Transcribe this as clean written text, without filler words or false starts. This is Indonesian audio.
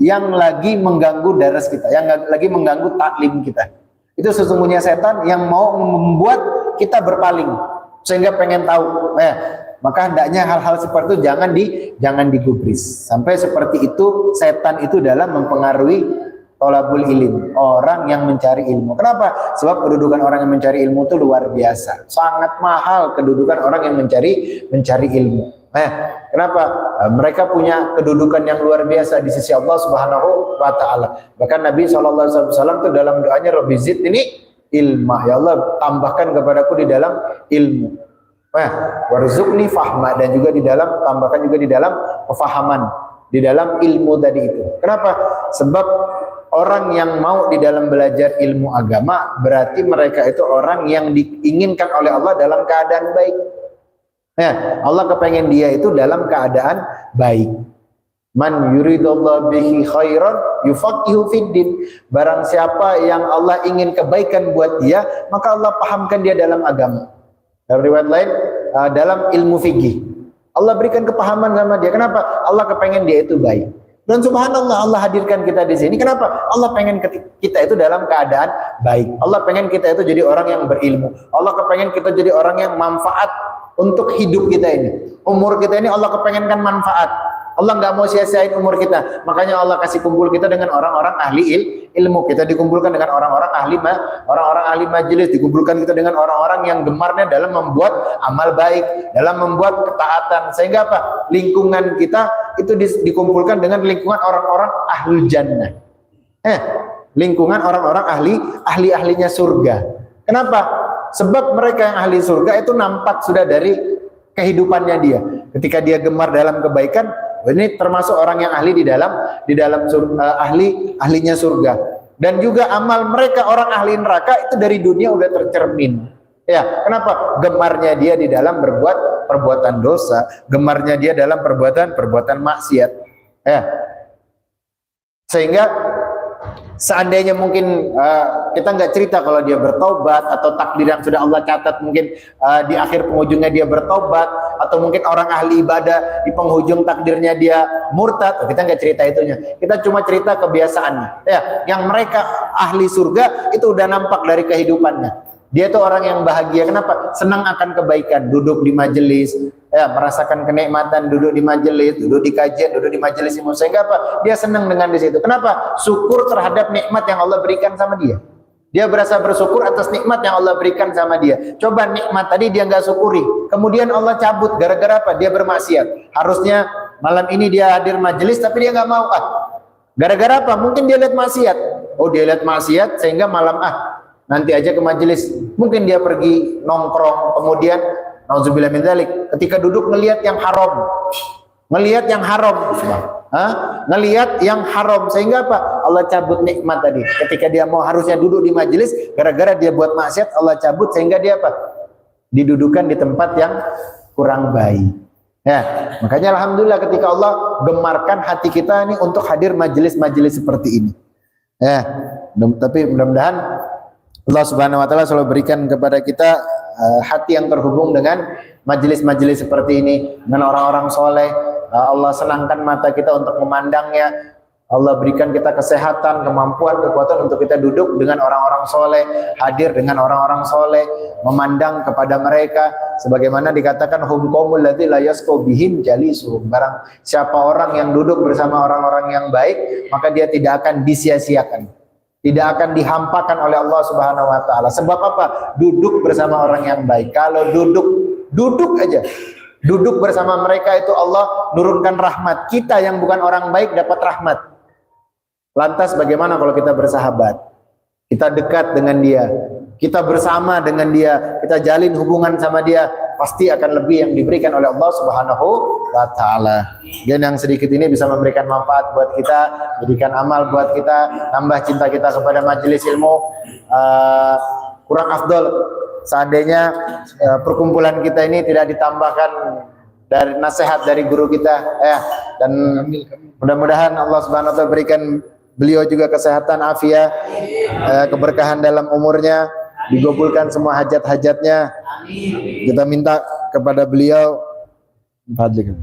yang lagi mengganggu daras kita, yang lagi mengganggu taklim kita. Itu sesungguhnya setan yang mau membuat kita berpaling sehingga pengen tahu. Maka hendaknya hal-hal seperti itu jangan digubris. Sampai seperti itu setan itu dalam mempengaruhi tolabul ilm, orang yang mencari ilmu. Kenapa? Sebab kedudukan orang yang mencari ilmu itu luar biasa. Sangat mahal kedudukan orang yang mencari ilmu. Kenapa? Mereka punya kedudukan yang luar biasa di sisi Allah Subhanahu wa taala. Bahkan Nabi SAW itu dalam doanya Rabbi zidni ilma, ya Allah tambahkan kepadaku di dalam ilmu. Warzuqni fahma, dan juga tambahkan juga di dalam kefahaman, di dalam ilmu tadi itu. Kenapa? Sebab orang yang mau di dalam belajar ilmu agama berarti mereka itu orang yang diinginkan oleh Allah dalam keadaan baik. Allah kepengen dia itu dalam keadaan baik. Man yuridullahu bihi khairan yufaqihu fiddin. Barang siapa yang Allah ingin kebaikan buat dia, maka Allah pahamkan dia dalam agama. Dalam riwayat lain, dalam ilmu fikih, Allah berikan kepahaman sama dia. Kenapa? Allah kepengen dia itu baik. Dan subhanallah, Allah hadirkan kita di sini. Kenapa? Allah pengen kita itu dalam keadaan baik. Allah pengen kita itu jadi orang yang berilmu. Allah kepengen kita jadi orang yang manfaat untuk hidup kita ini. Umur kita ini Allah kepengenkan manfaat. Allah nggak mau sia-siain umur kita. Makanya Allah kasih kumpul kita dengan orang-orang ahli ilmu. Kita dikumpulkan dengan orang-orang ahli majelis. Dikumpulkan kita dengan orang-orang yang gemarnya dalam membuat amal baik, dalam membuat ketaatan. Sehingga apa? Lingkungan kita itu dikumpulkan dengan lingkungan orang-orang ahlul jannah. Lingkungan orang-orang ahli-ahlinya surga. Kenapa? Sebab mereka yang ahli surga itu nampak sudah dari kehidupannya dia. Ketika dia gemar dalam kebaikan, ini termasuk orang yang ahli di dalam surga, ahlinya surga. Dan juga amal mereka orang ahli neraka itu dari dunia udah tercermin. Kenapa? Gemarnya dia di dalam berbuat perbuatan dosa, gemarnya dia dalam perbuatan maksiat. Sehingga seandainya mungkin kita nggak cerita kalau dia bertobat, atau takdir yang sudah Allah catat mungkin di akhir penghujungnya dia bertobat, atau mungkin orang ahli ibadah di penghujung takdirnya dia murtad, kita nggak cerita itunya. Kita cuma cerita kebiasaannya. Yang mereka ahli surga itu udah nampak dari kehidupannya. Dia itu orang yang bahagia. Kenapa? Senang akan kebaikan, duduk di majelis, merasakan kenikmatan duduk di majelis, duduk di kajian, duduk di majelis ilmu. Sehingga apa? Dia senang dengan di situ. Kenapa? Syukur terhadap nikmat yang Allah berikan sama dia. Dia berasa bersyukur atas nikmat yang Allah berikan sama dia. Coba nikmat tadi dia nggak syukuri, kemudian Allah cabut gara-gara apa? Dia bermaksiat. Harusnya malam ini dia hadir majelis, tapi dia nggak mau. Gara-gara apa? Mungkin dia lihat maksiat. Dia lihat maksiat sehingga malam nanti aja ke majelis. Mungkin dia pergi nongkrong, kemudian nauzubillah min dzalik, ketika duduk ngelihat yang haram. Ngelihat yang haram, sehingga apa? Allah cabut nikmat tadi. Ketika dia mau harusnya duduk di majelis, gara-gara dia buat maksiat, Allah cabut sehingga dia apa? Didudukan di tempat yang kurang baik. Makanya alhamdulillah ketika Allah gemarkan hati kita ini untuk hadir majelis-majelis seperti ini. Tapi mudah-mudahan Allah Subhanahu wa taala selalu berikan kepada kita hati yang terhubung dengan majelis-majelis seperti ini, dengan orang-orang soleh. Allah senangkan mata kita untuk memandangnya. Allah berikan kita kesehatan, kemampuan, kekuatan untuk kita duduk dengan orang-orang soleh, hadir dengan orang-orang soleh, memandang kepada mereka. Sebagaimana dikatakan hum qaumul ladzi la yasqu bihim jalisuhum. Barang siapa orang yang duduk bersama orang-orang yang baik, maka dia tidak akan disia-siakan, tidak akan dihampakan oleh Allah Subhanahu wa taala. Sebab apa? Duduk bersama orang yang baik. Kalau duduk aja, duduk bersama mereka itu Allah nurunkan rahmat. Kita yang bukan orang baik dapat rahmat. Lantas bagaimana kalau kita bersahabat? Kita dekat dengan dia, kita bersama dengan dia, kita jalin hubungan sama dia, pasti akan lebih yang diberikan oleh Allah Subhanahu wa taala. Dan yang sedikit ini bisa memberikan manfaat buat kita, memberikan amal buat kita, nambah cinta kita kepada majelis ilmu. Kurang afdol seandainya perkumpulan kita ini tidak ditambahkan dari nasihat dari guru kita, dan mudah-mudahan Allah Subhanahu wa taala berikan beliau juga kesehatan, afiat, keberkahan dalam umurnya, digabulkan semua hajat-hajatnya. Kita minta kepada beliau, fadlik.